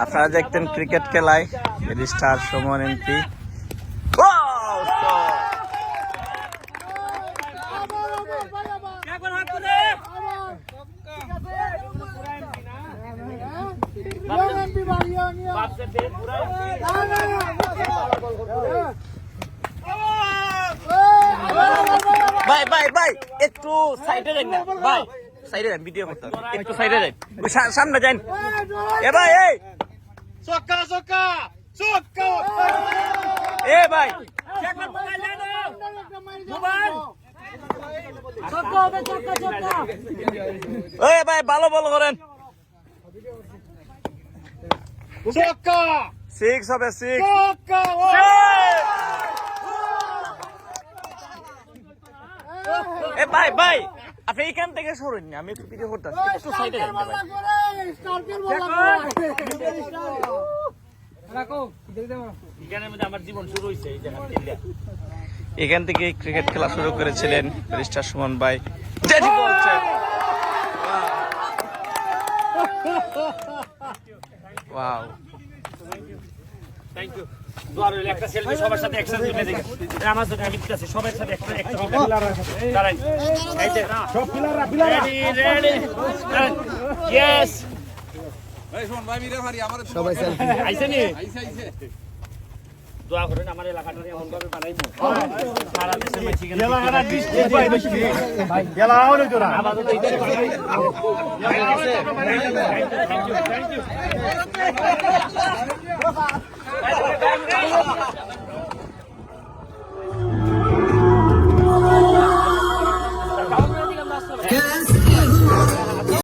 আপনারা দেখতেন ক্রিকেট খেলায় স্টার সুমন এমপি। ভাই ভাই ভাই একটু সাইডে যান না ভাই, সাইডে যান, ভিডিও করতে হবে, একটু সাইডে যান, সামনে যান। এ ভাই এই ছক্কা ছক্কা ছক্কা এ ভাই ওই ভাই ভালো বল করেন। ছক্কা সিক্স হবে, সিক্স। ছক্কা এ ভাই ভাই আপনি এখান থেকে সরেন না, আমি একটু ভিডিও করতেছি, একটু সাইডে যান ভাই। আমার জীবন শুরু হয়েছে এই জায়গা। এখান থেকে ক্রিকেট খেলা শুরু করেছিলেন ব্যারিস্টার সুমন ভাই। যেটি বলছেন ওয়াও, থ্যাংক ইউ। দোয়া রইল একটা সেলফি সবার সাথে একসাথে তুলে দিকে। আমার জন্য আমি দিতেছি সবার সাথে একটা দাঁড়াই। এই যে সব পিলাররা রেডি রেডি ইয়েস। ভাই শোন ভাই মিরে ভারি আমার সবাই সেলফি আইছে নি আইছে আইছে দোয়া করেন আমার এলাকাটা এমন ভাবে বানাইবো সারা দেশে মাইছি গেল এলাকাটা ডিস্ট্রিক্ট ভাই বেশি ভাই গেলা হলো তোরা আপাতত এইটারে বানাই। Thank you